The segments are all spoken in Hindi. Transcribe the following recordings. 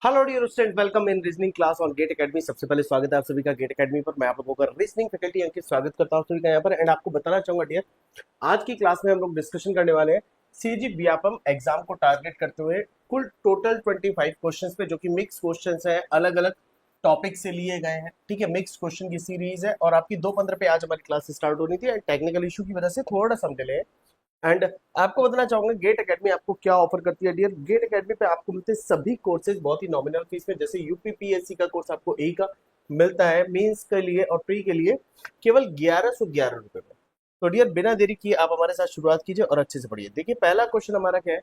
Hello dear student, welcome in reasoning class on Gate Academy. सबसे पहले स्वागत है आप सभी का गेट एकेडमी पर। मैं आप लोगों का रीजनिंग फैकल्टी अंकित स्वागत करता हूं सभी का यहाँ पर। एंड आपको बताना चाहूंगा डियर, आज की क्लास में हम लोग डिस्कशन करने वाले हैं सीजी व्यापम एग्जाम को टारगेट करते हुए कुल टोटल 25 क्वेश्चंस पे, जो कि मिक्स क्वेश्चंस है, अलग अलग टॉपिक से लिए गए हैं। ठीक है, मिक्स क्वेश्चन की सीरीज है और आपकी 2:15 पे आज हमारी क्लास स्टार्ट होनी थी एंड टेक्निकल इशू की वजह से थोड़ा सा डिले है। एंड आपको बताना चाहूंगा गेट एकेडमी आपको क्या ऑफर करती है डियर। गेट एकेडमी पे आपको मिलते हैं सभी कोर्सेज बहुत ही नॉमिनल फीस में। जैसे यूपीपीएससी का कोर्स आपको ए का मिलता है मेंस के लिए और प्री के लिए केवल 1111 रुपए में। तो डियर बिना देरी किए आप हमारे साथ शुरुआत कीजिए और अच्छे से पढ़िए। देखिए पहला क्वेश्चन हमारा क्या है।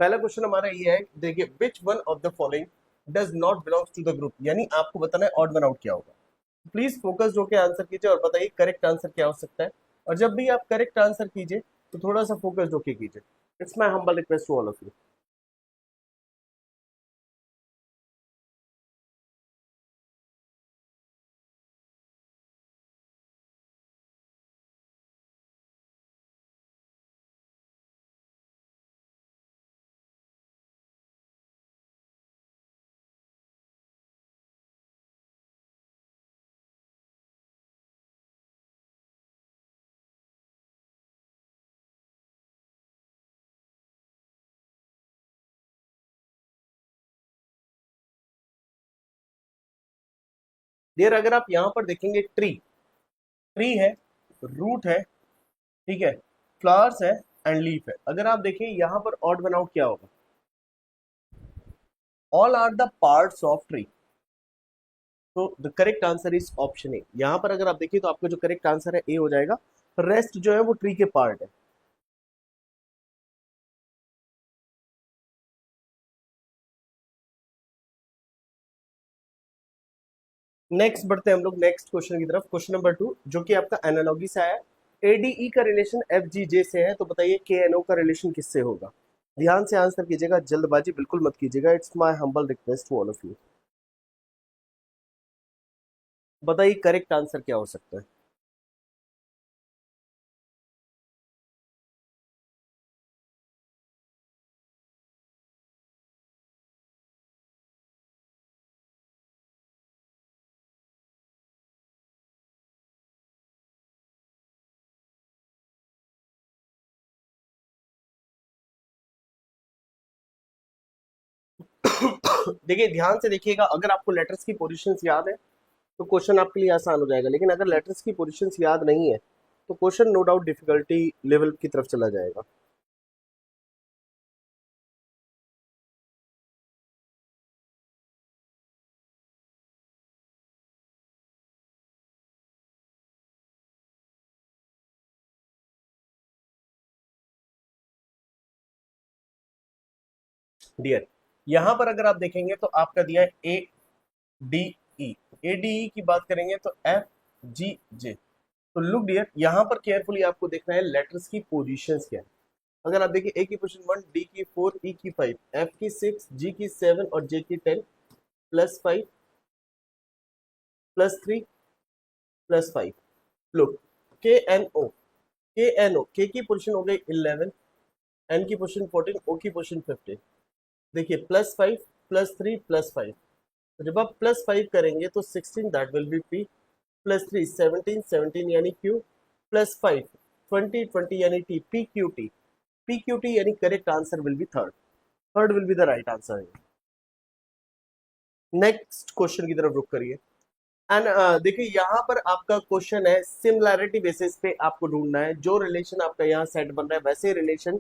पहला क्वेश्चन हमारा ये है, देखिए which one of the following does not belongs to the group, यानी आपको बताना है ऑड वन आउट क्या होगा। प्लीज फोकस होकर आंसर कीजिए और बताइए करेक्ट आंसर क्या हो सकता है। और जब भी आप करेक्ट आंसर कीजिए तो थोड़ा सा फोकस होके कीजिए। It's my humble request to all of you. Dear अगर आप यहाँ पर देखेंगे, ट्री ट्री है, रूट है, ठीक है, फ्लावर्स है एंड लीफ है। अगर आप देखिए यहाँ पर ऑड वन आउट क्या होगा। All are the parts of tree. तो the correct answer is option A. यहाँ पर अगर आप देखिए तो आपका जो करेक्ट आंसर है ए हो जाएगा। रेस्ट जो है वो ट्री के पार्ट है। नेक्स्ट बढ़ते हैं हम लोग नेक्स्ट क्वेश्चन की तरफ। क्वेश्चन नंबर 2 जो कि आपका एनालॉगी से आया है। एडीई का रिलेशन एफ जी जे से है, तो बताइए के एन ओ का रिलेशन किससे होगा। ध्यान से आंसर कीजिएगा, जल्दबाजी बिल्कुल मत कीजिएगा। It's my humble request to all of you. बताइए करेक्ट आंसर क्या हो सकता है। देखिए ध्यान से देखिएगा, अगर आपको लेटर्स की पोजीशंस याद है तो क्वेश्चन आपके लिए आसान हो जाएगा, लेकिन अगर लेटर्स की पोजीशंस याद नहीं है तो question no doubt difficulty level की तरफ चला जाएगा। डियर यहां पर अगर आप देखेंगे तो आपका दिया है A D E. A D E की बात करेंगे तो एफ जी जे। तो लुक डियर, यहाँ पर केयरफुली आपको देखना है लेटर्स की पोजीशंस क्या है। अगर आप देखिए ए की पोजीशन 1, डी की 4, ई की 5, एफ की 6, जी की 7 और जे की 10, +5, +3, +5। लुक, के एन ओ, के एन ओ, के की पोजीशन हो गई 11, एन की पोजीशन 14, ओ की पोजीशन 15। देखिए +5, +3, +5। तो जब आप +5 करेंगे तो 16 दैट विल बी पी, +3 17, 17 यानी क्यू, +5 20, 20 यानी T, P Q T. P Q T यानी correct answer will be third. Third will be the right answer. Next question की तरफ रुक करिए। एंड देखिए यहाँ पर आपका क्वेश्चन है सिमिलैरिटी बेसिस पे आपको ढूंढना है। जो रिलेशन आपका यहाँ सेट बन रहा है वैसे रिलेशन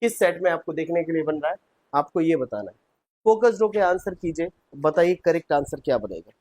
किस सेट में आपको देखने के लिए बन रहा है, आपको ये बताना है। फोकस्ड होकर आंसर कीजिए, बताइए करेक्ट आंसर क्या बनेगा।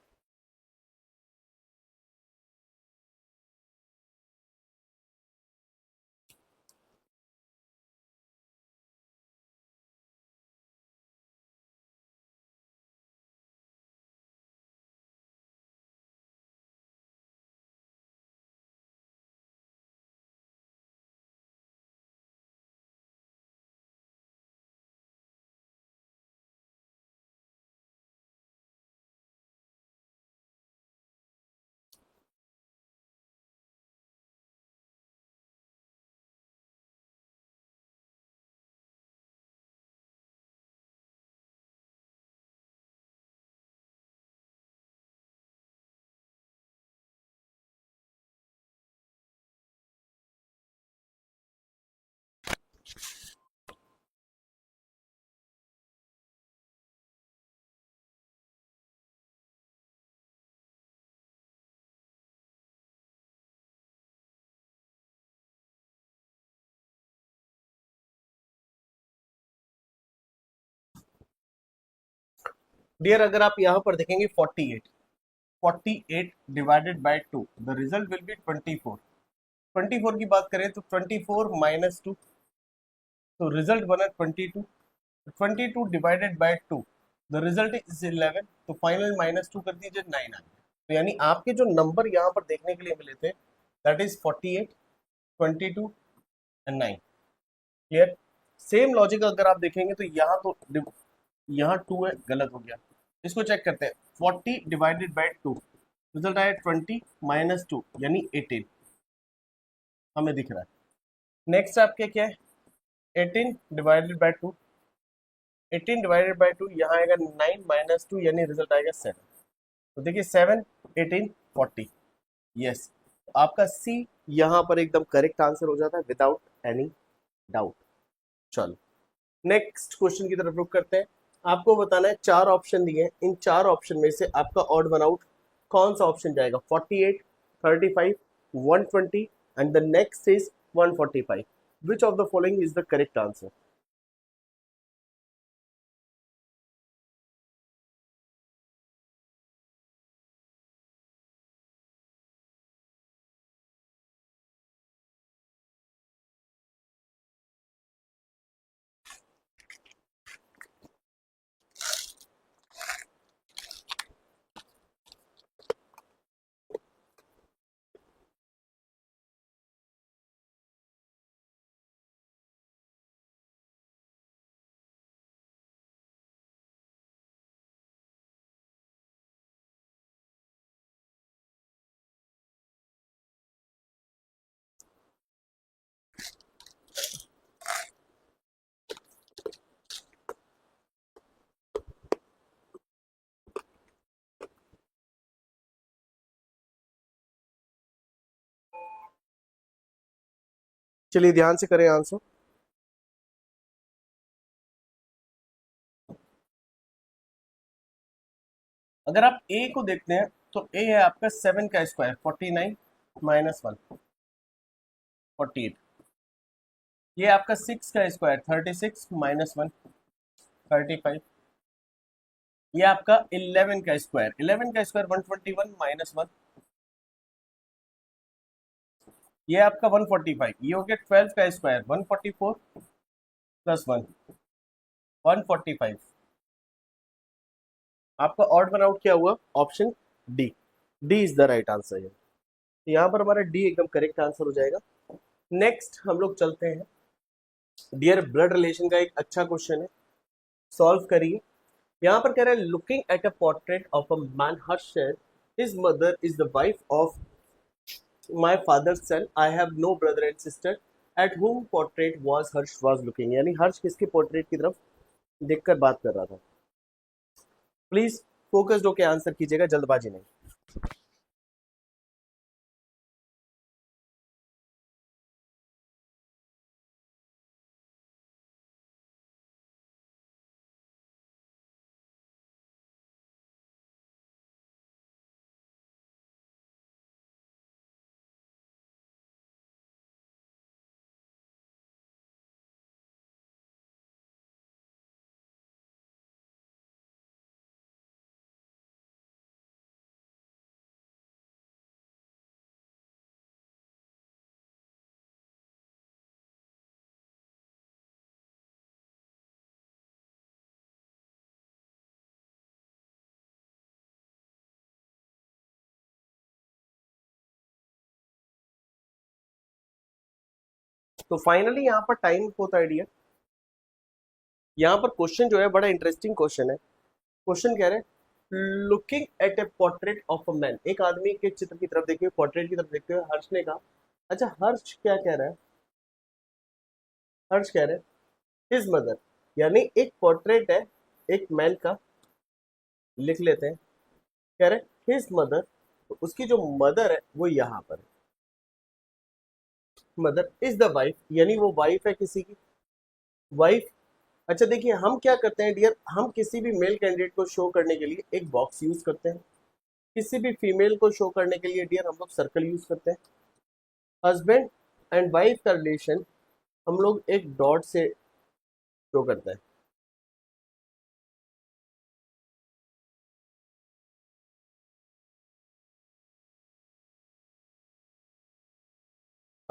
डियर अगर आप यहाँ पर देखेंगे 48, 48 divided by 2, the result will be 24। 24 की बात करें तो 24 माइनस 2, तो रिजल्ट बना 22। 22 divided by 2, the result is 11, तो फाइनल माइनस 2 कर दीजिए, 9 आ गया। तो यानी आपके जो नंबर यहाँ पर देखने के लिए मिले थे, that is 48, 22 and 9। Clear? Same logic अगर आप देखेंगे तो यहाँ 2 है, गलत हो गया। इसको चेक करते हैं, 40 डिवाइडेड बाय 2, रिजल्ट आया 20 माइनस 2 यानी 18, हमें दिख रहा है। नेक्स्ट आपके क्या है, 18 डिवाइडेड बाय 2, 18 डिवाइडेड बाय 2 यहाँ आएगा 9 माइनस 2 यानी रिजल्ट आएगा 7। तो देखिए 7, 18, 40, यस, आपका सी यहाँ पर एकदम करेक्ट आंसर हो जाता है विदाउट एनी डाउट। चलो नेक्स्ट क्वेश्चन की तरफ रुक करते हैं। आपको बताना है, चार ऑप्शन दिए हैं, इन चार ऑप्शन में से आपका ऑड वन आउट कौन सा ऑप्शन जाएगा, 48, 35, 120 and the next is 145। Which of the following is the correct answer? चलिए ध्यान से करें आंसर। अगर आप ए को देखते हैं तो ए है आपका 7 का स्क्वायर 49 माइनस 1 48, ये आपका 6 का स्क्वायर 36 माइनस 1 35, ये आपका 11 का स्क्वायर 121 माइनस 1, ये आपका 145, ये हो गया 12 का स्क्वायर 144 प्लस 1 145। आपका ऑड वन आउट क्या हुआ, option D, D is the right answer है। यहाँ पर हमारा डी एकदम करेक्ट आंसर हो जाएगा। नेक्स्ट हम लोग चलते हैं, डियर ब्लड रिलेशन का एक अच्छा क्वेश्चन है, सॉल्व करिए। यहाँ पर कह रहा है, looking at a portrait of a man Harsh said his mother is the wife of my father son, I have no brother and sister, at whom portrait was Harsh was looking. यानी हर्ष किसके पोर्ट्रेट की तरफ देखकर बात कर रहा था। प्लीज फोकस्ड होकर आंसर कीजिएगा, जल्दबाजी नहीं। तो फाइनली यहाँ पर टाइम होता है डियर। यहाँ पर क्वेश्चन जो है बड़ा इंटरेस्टिंग क्वेश्चन है। क्वेश्चन कह रहे हैं, looking at A portrait of a man, एक आदमी के चित्र की तरफ देखिए, पोर्ट्रेट की तरफ देखते हुए हर्ष ने कहा, अच्छा हर्ष क्या कह रहा है, हर्ष कह रहे हैं हिज मदर, यानी एक पोर्ट्रेट है एक मैन का, लिख लेते हैं, कह रहे हैं हिज मदर, तो उसकी जो मदर है वो यहाँ पर है, मदर इज द वाइफ, यानी वो वाइफ है किसी की, वाइफ। अच्छा देखिए, हम क्या करते हैं डियर, हम किसी भी मेल कैंडिडेट को शो करने के लिए एक बॉक्स यूज करते हैं, किसी भी फीमेल को शो करने के लिए डियर हम लोग सर्कल यूज करते हैं। हस्बैंड एंड वाइफ का रिलेशन हम लोग एक डॉट से शो करते हैं।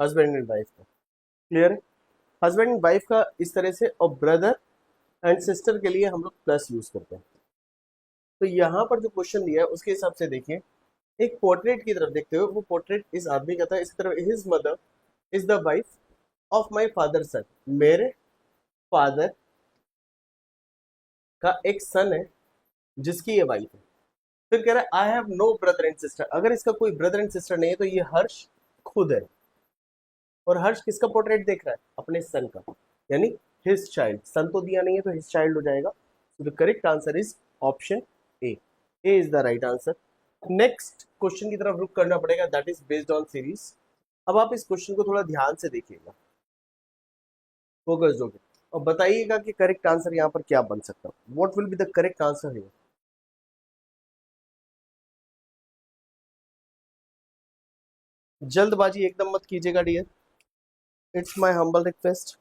हस्बैंड एंड वाइफ का क्लियर है। हस्बैंड एंड वाइफ का इस तरह से, और ब्रदर एंड सिस्टर के लिए हम लोग प्लस यूज करते हैं। तो यहाँ पर जो क्वेश्चन दिया है उसके हिसाब से देखिए, एक पोर्ट्रेट की तरफ देखते हुए, वो पोर्ट्रेट इस आदमी का था, इसकी तरफ his mother is the wife of my father son, मेरे फादर का एक सन है जिसकी ये वाइफ है। फिर कह रहा है I have no brother and sister, अगर इसका कोई ब्रदर एंड सिस्टर नहीं है तो ये हर्ष खुद है। और हर्ष किसका पोर्ट्रेट देख रहा है? अपने सन का, यानी हिज चाइल्ड। सन तो दिया नहीं है तो हिज चाइल्ड हो जाएगा। सो the correct answer is option A. A is the right answer. Next question की तरफ रुक करना पड़ेगा, that is based on series. अब आप इस क्वेश्चन को थोड़ा ध्यान से देखिएगा, फोकस होकर, और बताइएगा कि करेक्ट आंसर यहाँ पर क्या बन सकता है। What will be the correct answer है? जल्दबाजी एकदम मत कीजिएगा dear, it's my humble request.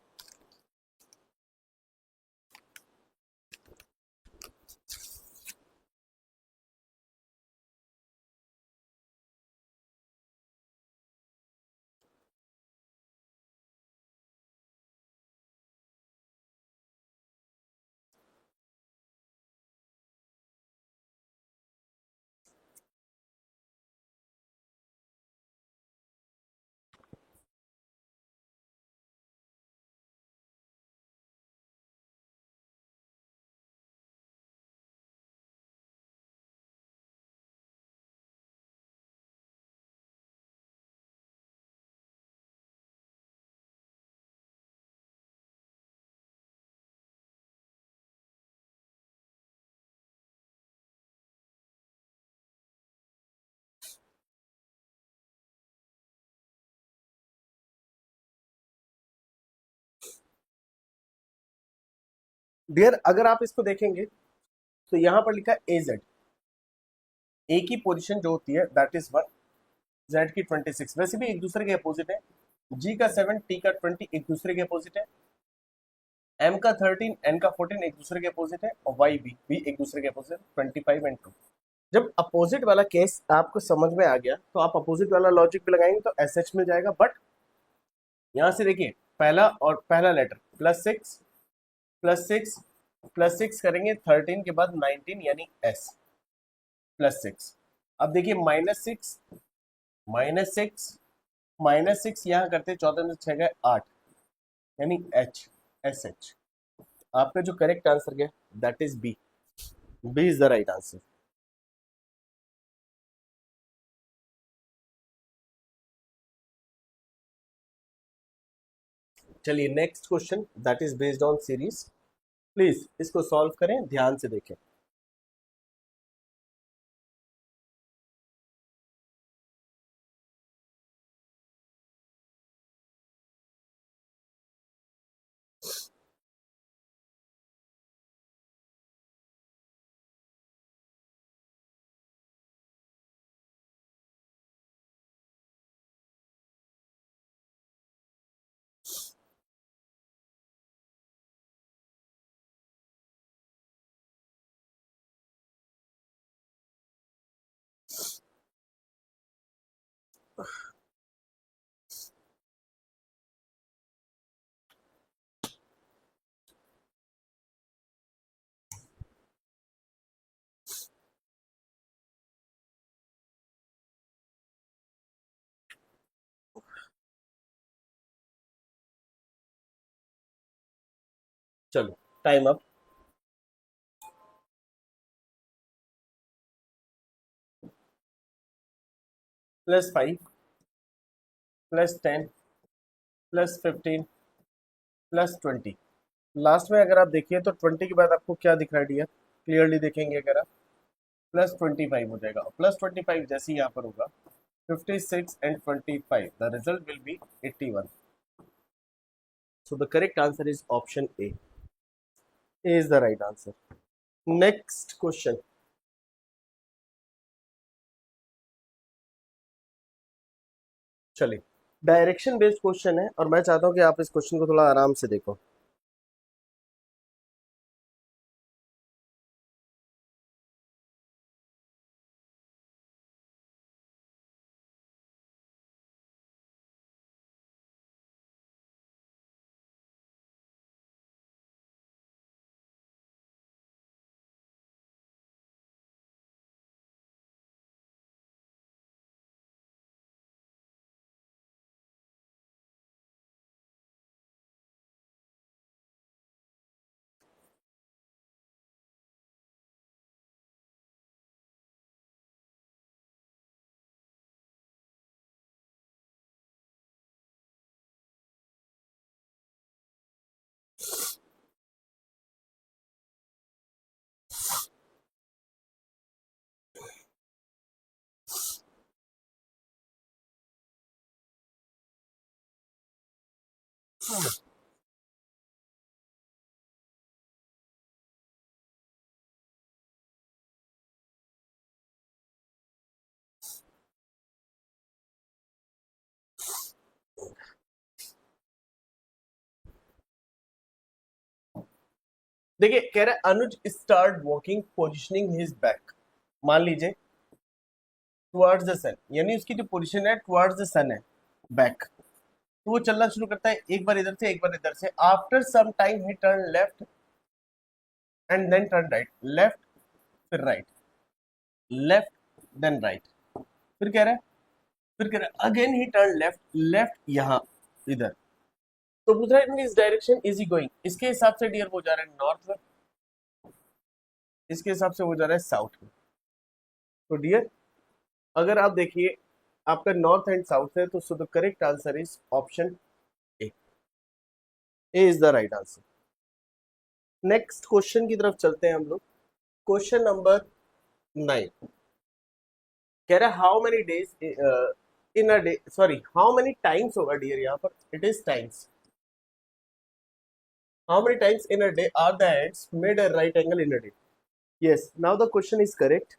Dear अगर आप इसको देखेंगे तो यहाँ पर लिखा है एजेड। ए की पोजीशन जो होती है दैट इज 1, जेड की 26, वैसे भी एक दूसरे के अपोजिट है। जी का 7, टी का 20 एक दूसरे के अपोजिट है। एम का 13, एन का 14 एक दूसरे के अपोजिट है। और वाई बी भी एक दूसरे के अपोजिट, 25 एंड 2। जब अपोजिट वाला केस आपको समझ में आ गया तो आप अपोजिट वाला लॉजिक भी लगाएंगे तो एस एच मिल जाएगा। बट यहाँ से देखिए, पहला और पहला लेटर +6 +6 +6 करेंगे 13 के बाद 19 यानी एस +6। अब देखिए -6 -6 -6 यहाँ करते 14 में 6 गए 8 यानी एच, एस एच। आपका जो करेक्ट आंसर गया that is B. B is the right answer. चलिए next question that is based on series. Please इसको सॉल्व करें, ध्यान से देखें। चलो टाइम अप। +5 +10 +15 +20। लास्ट में अगर आप देखिए तो 20 के बाद आपको क्या दिख रहा है डियर? क्लियरली देखेंगे अगर आप, +25 हो जाएगा। +25 जैसे ही यहाँ पर होगा 56 and 25, the result will be 81। So the correct answer is option A. A is the right answer. Next question. चलिए, डायरेक्शन बेस्ड क्वेश्चन है और मैं चाहता हूं कि आप इस क्वेश्चन को थोड़ा आराम से देखो. देखिए, कह रहा है Anuj start walking positioning his back. मान लीजिए टुवर्ड्स द सन, यानी उसकी जो पोजीशन है टुवर्ड्स द सन है, बैक. तो वो चलना शुरू करता है, एक बार इधर से एक बार इधर से. After some time he turn left and then turn right. Left फिर राइट, लेफ्ट देन राइट. फिर कह रहा है, फिर कह रहा है again he turn left, left यहाँ इधर. तो पूछ रहा है in this direction is he going. इसके हिसाब से डियर वो जा रहा है नॉर्थ में, इसके हिसाब से वो जा रहा है साउथ में. तो डियर अगर आप देखिए आपका नॉर्थ एंड साउथ है, तो सो the correct answer is option A. A is the right answer. Next question की तरफ चलते हैं हम लोग. क्वेश्चन नंबर 9 कह रहा है how many days in a day, sorry how many times होगा डियर, यहाँ पर it is times. How many times in a day are the hands made a right angle in a day. Yes, now the question is correct.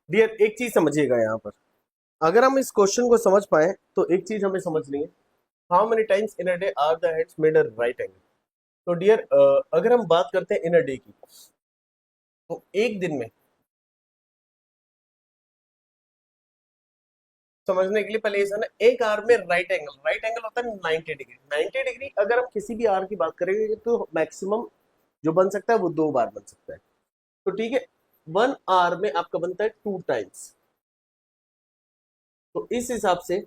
Dear एक चीज समझिएगा यहाँ पर, अगर हम इस क्वेश्चन को समझ पाए तो एक चीज हमें समझनी है, how many times in a day are the heads made a right angle. तो डियर अगर हम बात करते हैं इन अ डे की, तो एक दिन में समझने के लिए पहले ये ना, एक आर में राइट एंगल, राइट एंगल होता है 90 डिग्री. 90 डिग्री अगर हम किसी भी आर की बात करेंगे तो मैक्सिमम जो बन सकता है वो 2 बार बन सकता है. तो ठीक है, 1 आवर में आपका बनता है 2 टाइम्स. तो इस हिसाब से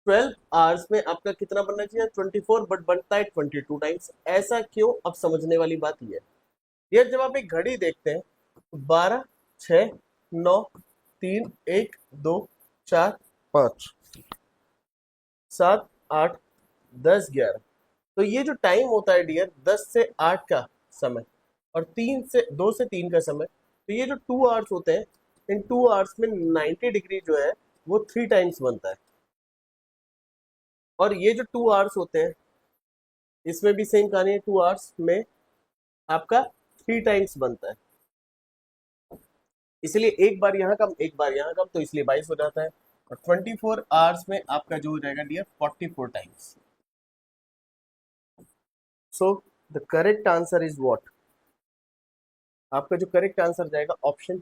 12 आवर्स में आपका कितना बनना चाहिए, 24, बट बनता है 22 टाइम्स. ऐसा क्यों, अब समझने वाली बात यह है. ये जब आप एक घड़ी देखते हैं, 12, 6, 9, 3, 1, 2, 4, 5, 7, 8, 10, 11, तो ये जो टाइम होता है डियर 10 से 8 का समय, और 2 से 3 का समय, तो ये जो 2 आवर्स होते हैं, इन 2 आवर्स में 90 डिग्री जो है वो 3 टाइम्स बनता है। और ये जो 2 आवर्स होते हैं, इसमें भी सेम कहानी है, 2 आवर्स में आपका 3 टाइम्स बनता है। इसलिए एक बार यहाँ कम एक बार यहाँ कम, तो इसलिए 22 हो जाता है। और 24 आवर्स में आपका जो हो जाएगा dear 44 times. So the correct answer is what? आपका जो करेक्ट आंसर जाएगा option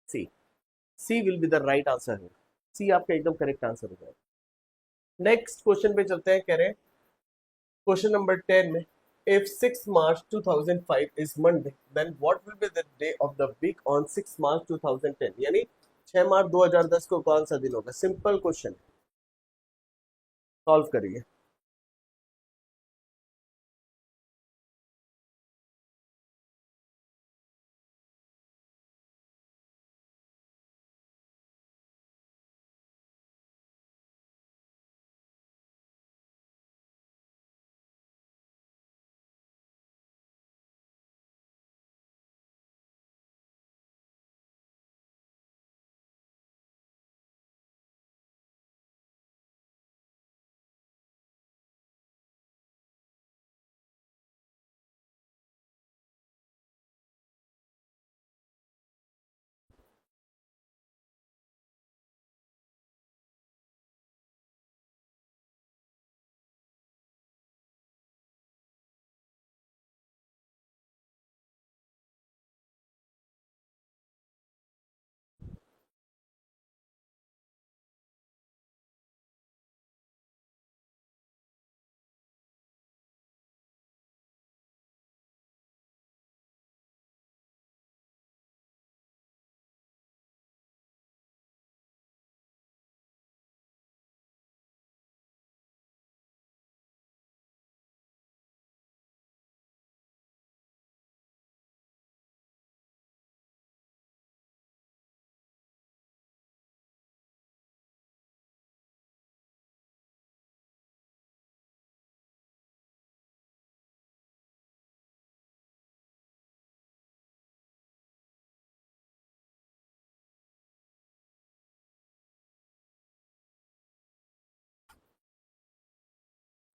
C. C will be the right answer है। सी आपका एकदम करेक्ट आंसर हो जाएगा। नेक्स्ट क्वेश्चन पे चलते हैं। कह रहे हैं क्वेश्चन नंबर 10 में, if 6 March 2005 is Monday, then what will be the day of the week on 6 March 2010? यानी 6 मार्च 2010 को कौन सा दिन होगा? सिंपल क्वेश्चन, सॉल्व करिए।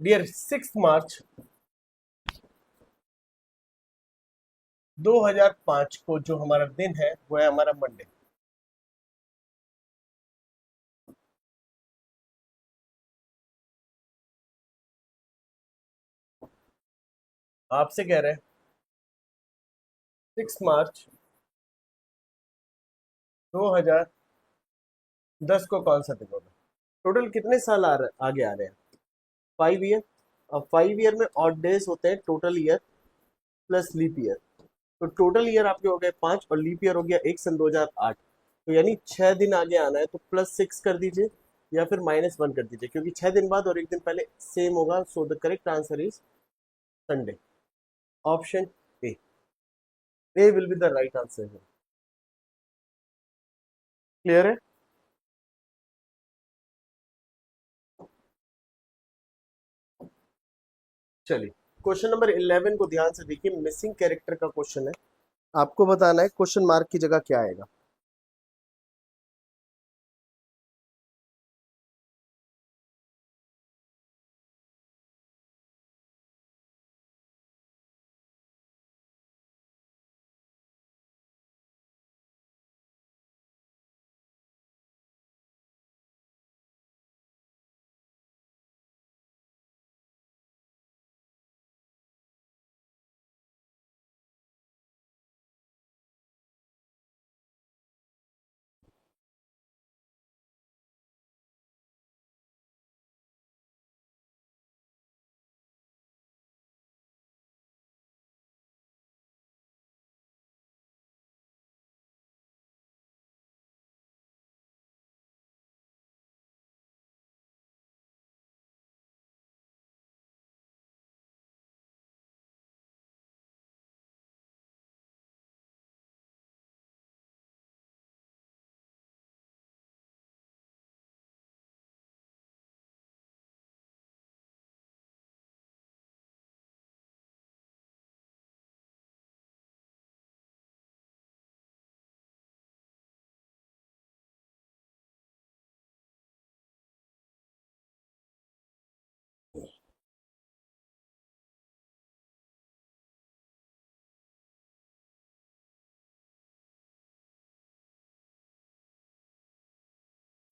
डियर 6 मार्च 2005 को जो हमारा दिन है वो है हमारा मंडे। आपसे कह रहे हैं 6 मार्च 2010 को कौन सा दिन होगा? टोटल कितने साल आगे आ रहे हैं? 5 ईयर। अब 5 ईयर में ऑड डेज होते हैं, total year plus leap year. तो टोटल ईयर आपके हो गए 5 और लीप ईयर हो गया एक सन 2008। तो यानी 6 दिन आगे आना है, तो +6 कर दीजिए या फिर -1 कर दीजिए, क्योंकि 6 दिन बाद और एक दिन पहले सेम होगा। सो the correct answer is Sunday, option A. A will be the right answer है। क्लियर है? चलिए क्वेश्चन नंबर 11 को ध्यान से देखिए, मिसिंग कैरेक्टर का क्वेश्चन है। आपको बताना है क्वेश्चन मार्क की जगह क्या आएगा।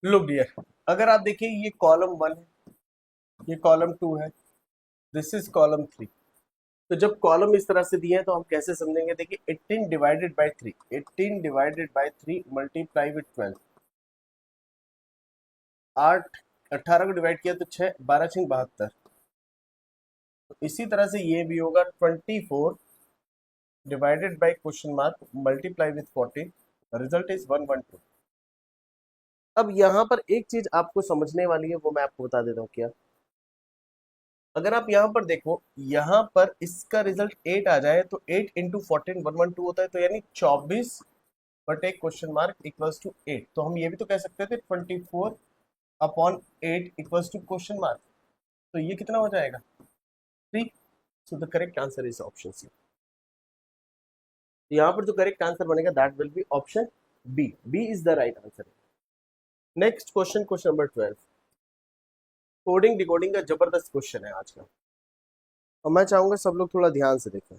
लुक डियर, अगर आप देखिए ये कॉलम 1 है, ये कॉलम 2 है, दिस इज कॉलम 3। तो जब कॉलम इस तरह से दिए हैं तो हम कैसे समझेंगे? देखिए 18 divided by 3, 18 divided by 3 multiply with 12, 8 18 को डिवाइड किया तो 6, 12 6 72। तो इसी तरह से ये भी होगा 24 divided by question mark multiply with 14, result is 112। अब यहाँ पर एक चीज आपको समझने वाली है, वो मैं आपको बता देता हूँ क्या। अगर आप यहाँ पर देखो, यहाँ पर इसका रिजल्ट 8 आ जाए तो 8 इंटू 14 112 होता है, तो यानी 24 बटे क्वेश्चन मार्क इक्वल्स टू 8। तो हम ये भी तो कह सकते थे 24 upon 8 equals to question mark. तो ये कितना हो जाएगा? 3। So the correct answer is option C. यहाँ पर जो करेक्ट आंसर बनेगा that will be option B. B is the right answer. Next question, question number 12। Coding decoding का जबरदस्त क्वेश्चन है आज का, और मैं चाहूंगा सब लोग थोड़ा ध्यान से देखें।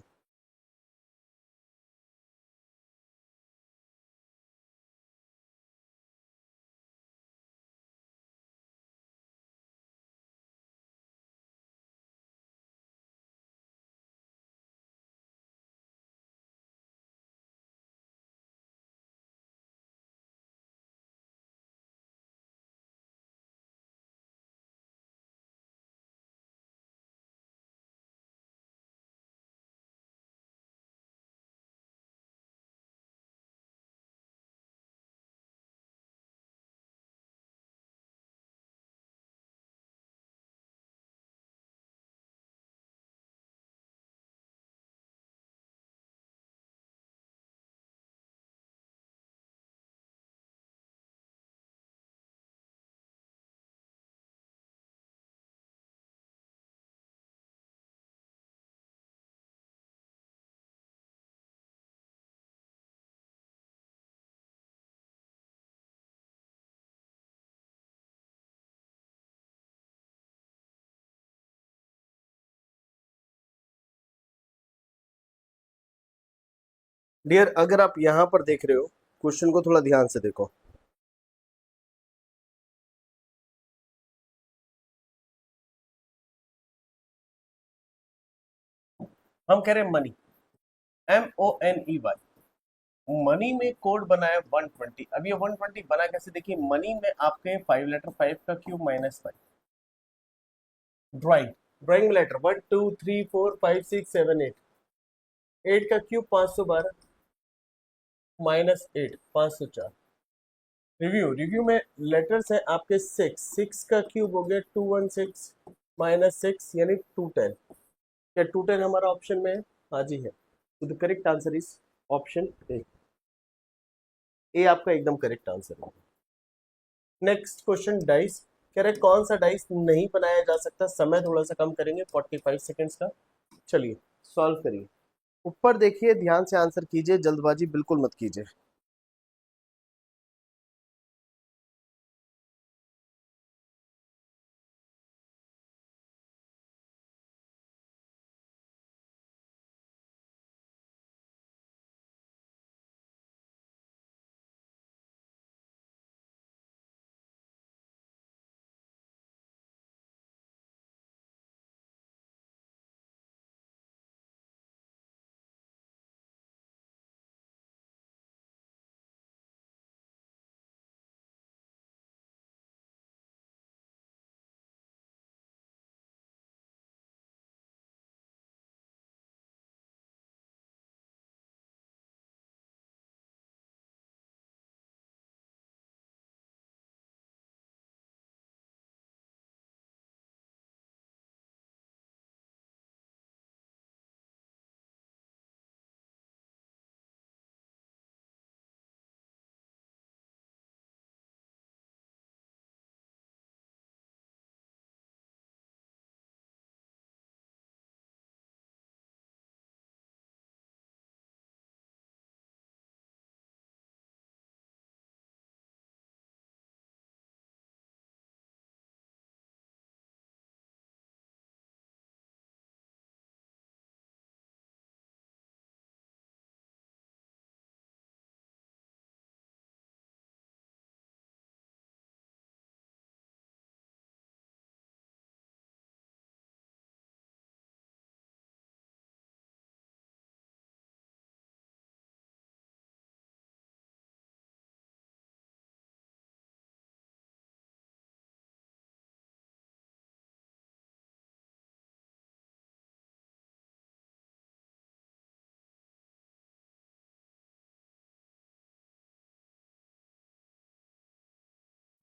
डियर, अगर आप यहाँ पर देख रहे हो, क्वेश्चन को थोड़ा ध्यान से देखो। हम कह रहे हैं मनी, MONEY। मनी में कोड बना है 120। अब ये 120 बना कैसे? देखिए मनी में आपके 5 लेटर, 5 का cube minus 5। Drawing, drawing letter 1 2 3 4 5 6 7 8, 8 का क्यूब 512 माइनस 8 504। रिव्यू, रिव्यू में लेटर्स है आपके 6, 6 का क्यूब हो गया 216 माइनस 6 यानी 210। क्या 210 हमारा ऑप्शन में है? हाँ जी है। तो the correct answer is option A. A आपका एकदम करेक्ट आंसर है। Next question, dice. कह रहे कौन सा डाइस नहीं बनाया जा सकता? समय थोड़ा सा कम करेंगे, 45 सेकेंड्स का। चलिए सॉल्व करिए। ऊपर देखिए, ध्यान से आंसर कीजिए, जल्दबाजी बिल्कुल मत कीजिए।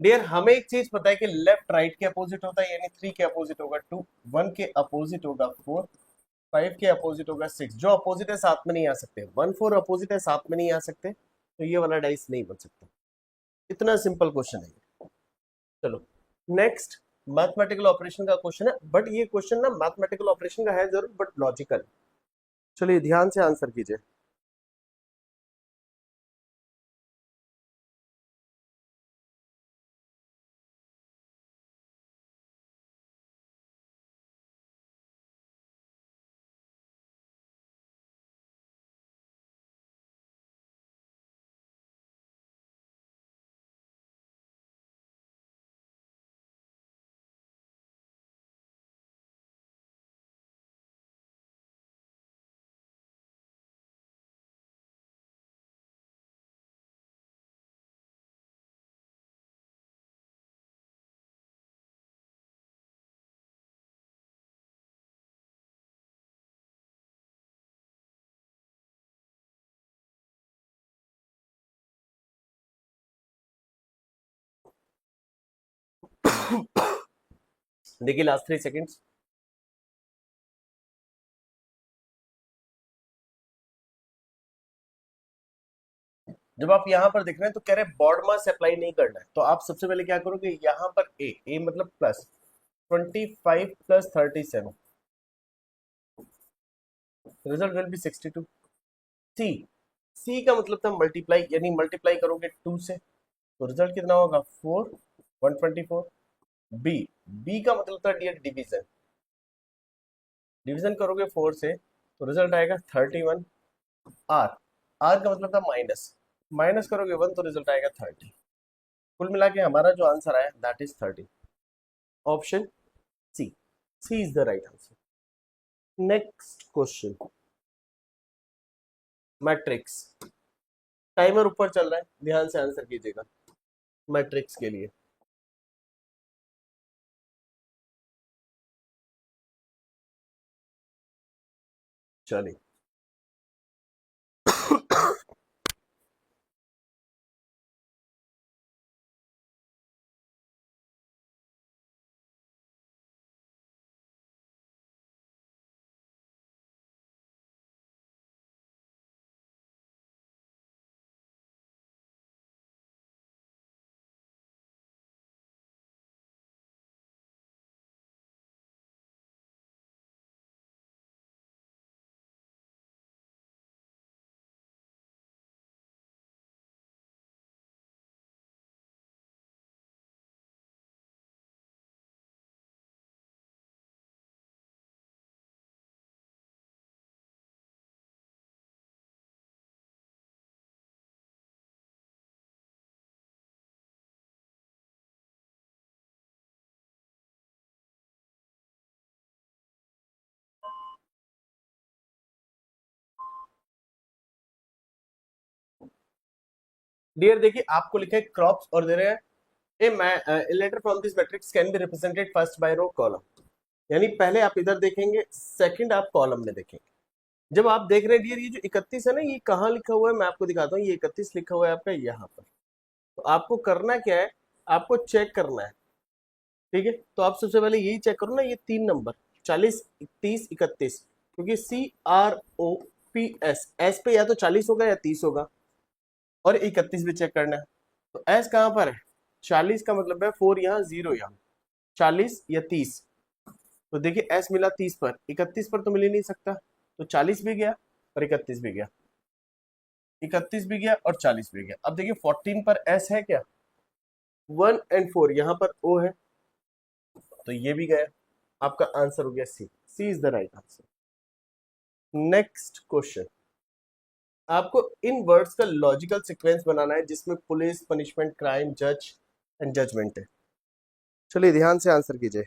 डियर हमें एक चीज पता है कि लेफ्ट राइट के अपोजिट होता है, यानी 3 के अपोजिट होगा 2, 1 के अपोजिट होगा 4, 5 के अपोजिट होगा 6। जो अपोजिट है साथ में नहीं आ सकते, 1 4 अपोजिट है साथ में नहीं आ सकते, तो ये वाला डाइस नहीं बन सकता। इतना सिंपल क्वेश्चन है। चलो नेक्स्ट, मैथमेटिकल ऑपरेशन का क्वेश्चन है, बट ये क्वेश्चन ना मैथमेटिकल ऑपरेशन का है जरूर, बट लॉजिकल। चलिए ध्यान से आंसर कीजिए। देखिए लास्ट 3 सेकेंड्स। जब आप यहाँ पर देख रहे हैं तो कह रहे हैं बॉड मास अप्लाई नहीं करना है, तो आप सबसे पहले क्या करोगे, यहाँ पर ए मतलब plus 25 plus 37, result will be 62। सी, सी का मतलब था मल्टीप्लाई, यानी मल्टीप्लाई करोगे 2 से तो रिजल्ट कितना होगा 4, 124। बी, बी का मतलब था डियर डिवीजन, डिवीजन करोगे 4 से तो रिजल्ट आएगा 31। आर, आर का मतलब था माइनस, माइनस करोगे 1 तो रिजल्ट आएगा 30। कुल मिला के हमारा जो आंसर आया that is 30, option C, C is the right answer. Next question, matrix. Timer ऊपर चल रहा है, ध्यान से आंसर कीजिएगा मैट्रिक्स के लिए। चलिए डियर देखिए आपको लिखा है क्रॉप्स और दे रहे हैं a letter from this matrix can be represented first by row column, यानी पहले आप इधर देखेंगे, सेकंड आप कॉलम में देखेंगे। जब आप देख रहे हैं डियर ये जो 31 है ना, ये कहाँ लिखा हुआ है मैं आपको दिखाता हूँ, ये 31 लिखा हुआ है आपका यहाँ पर। तो आपको करना क्या है, आपको चेक करना है, ठीक है। तो आप सबसे पहले यही चेक करो ना, ये 3 नंबर 40 30 31, क्योंकि CROPS एस पे या तो 40 होगा या 30 होगा, और 31 भी चेक करना है। तो एस कहाँ पर है, 40 का मतलब है 4 यहाँ 0 यहाँ, 40 या 30। तो देखिए एस मिला 30 पर, 31 पर तो मिल ही नहीं सकता, तो 40 भी गया और 31 भी गया, 31 भी गया और 40 भी गया। अब देखिए 14 पर एस है क्या, 1 और 4 यहाँ पर ओ है, तो ये भी गया। आपका आंसर हो गया C, C is the right answer. Next question, आपको इन वर्ड्स का लॉजिकल सीक्वेंस बनाना है जिसमें पुलिस, पनिशमेंट, क्राइम, जज एंड जजमेंट है। चलिए ध्यान से आंसर कीजिए।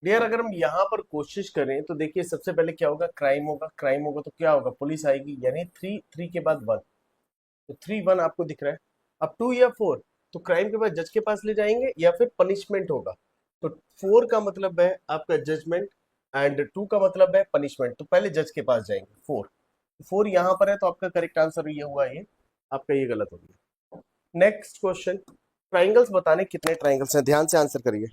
डियर अगर हम यहाँ पर कोशिश करें तो देखिए सबसे पहले क्या होगा, क्राइम होगा, क्राइम होगा तो क्या होगा, पुलिस आएगी, यानी थ्री, थ्री के बाद वन, तो थ्री वन आपको दिख रहा है। अब टू या फोर, तो क्राइम के बाद जज के पास ले जाएंगे या फिर पनिशमेंट होगा, तो फोर का मतलब है आपका जजमेंट एंड टू का मतलब है पनिशमेंट, तो पहले जज के पास जाएंगे, फोर, फोर यहाँ पर है तो आपका करेक्ट आंसर ये हुआ, ये आपका ये गलत हो गया। नेक्स्ट क्वेश्चन, ट्राइंगल्स बताने कितने ट्राइंगल्स हैं, ध्यान से आंसर करिए।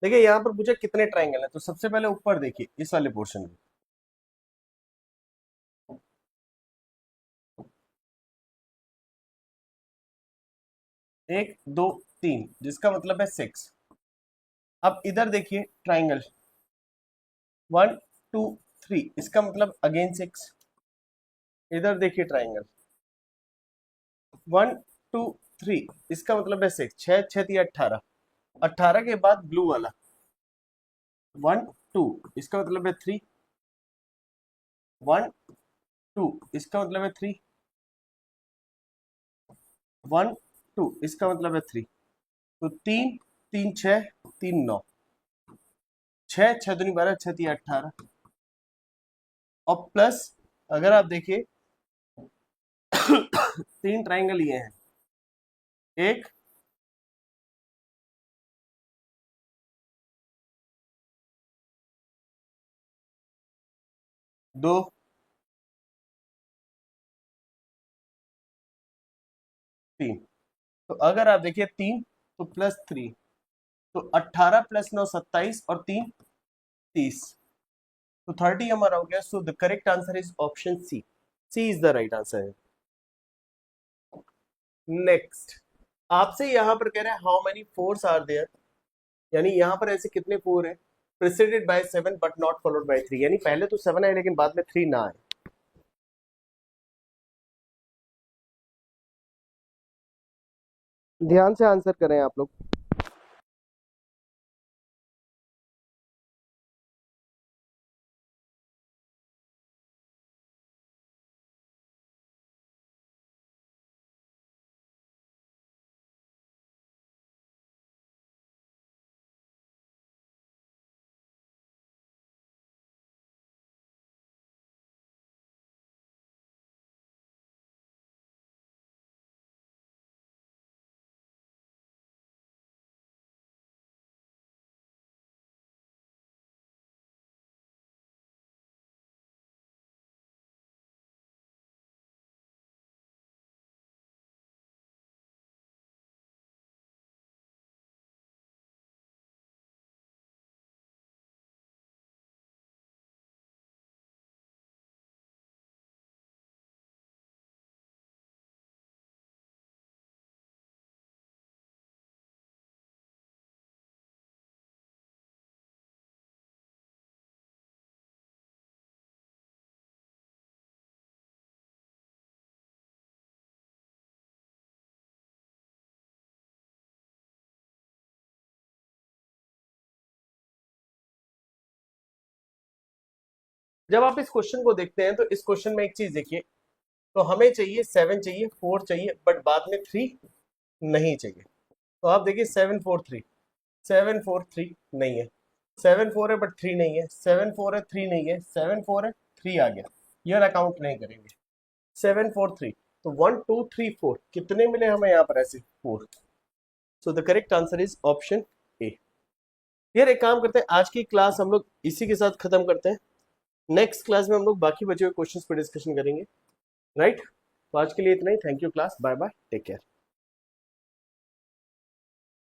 देखिए यहाँ पर पूछा कितने ट्राइंगल है, तो सबसे पहले ऊपर देखिए इस वाले पोर्शन में, एक दो तीन, जिसका मतलब है सिक्स। अब इधर देखिए ट्राइंगल, वन टू थ्री, इसका मतलब अगेन सिक्स। इधर देखिए ट्राइंगल, वन टू थ्री, इसका मतलब है सिक्स, छह छह दिया 18, 18 के बाद ब्लू वाला, वन टू, इसका मतलब है थ्री, वन टू, इसका मतलब है थ्री, वन टू, इसका मतलब है थ्री, तो तीन, तीन छह, तीन नौ, छह छह दूनी 12, छह दिया 18, और प्लस अगर आप देखिए तीन ट्राइंगल ये हैं, एक, दो, तीन, तो अगर आप देखिए तीन तो प्लस थ्री, तो 18 प्लस नौ 27 और तीन 30, तो 30 हमारा हो गया। So the correct answer is option C, C is the right answer है। नेक्स्ट, आपसे यहां पर कह रहा है how many fours are there, यानी यहां पर ऐसे कितने फोर है, preceded by seven but not followed by three, यानी पहले तो सेवन है लेकिन बाद में थ्री ना है। ध्यान से आंसर करें आप लोग। जब आप इस क्वेश्चन को देखते हैं तो इस क्वेश्चन में एक चीज देखिए, तो हमें चाहिए 7 चाहिए, 4 चाहिए, बट बाद में 3 नहीं चाहिए। तो आप देखिए 743, 743 नहीं है, 74 है बट 3 नहीं है, 74 है 3 नहीं है, 74 है 3 आ गया, ईयर अकाउंट नहीं करेंगे। 743, तो 1 2 3 4 कितने मिले हमें यहाँ पर ऐसे 4। सो the correct answer is option ए। यार एक काम करते हैं, आज की क्लास हम लोग इसी के साथ खत्म करते हैं। नेक्स्ट क्लास में हम लोग बाकी बचे हुए क्वेश्चंस पर डिस्कशन करेंगे, राइट? तो आज के लिए इतना ही। Thank you class, bye bye, take care.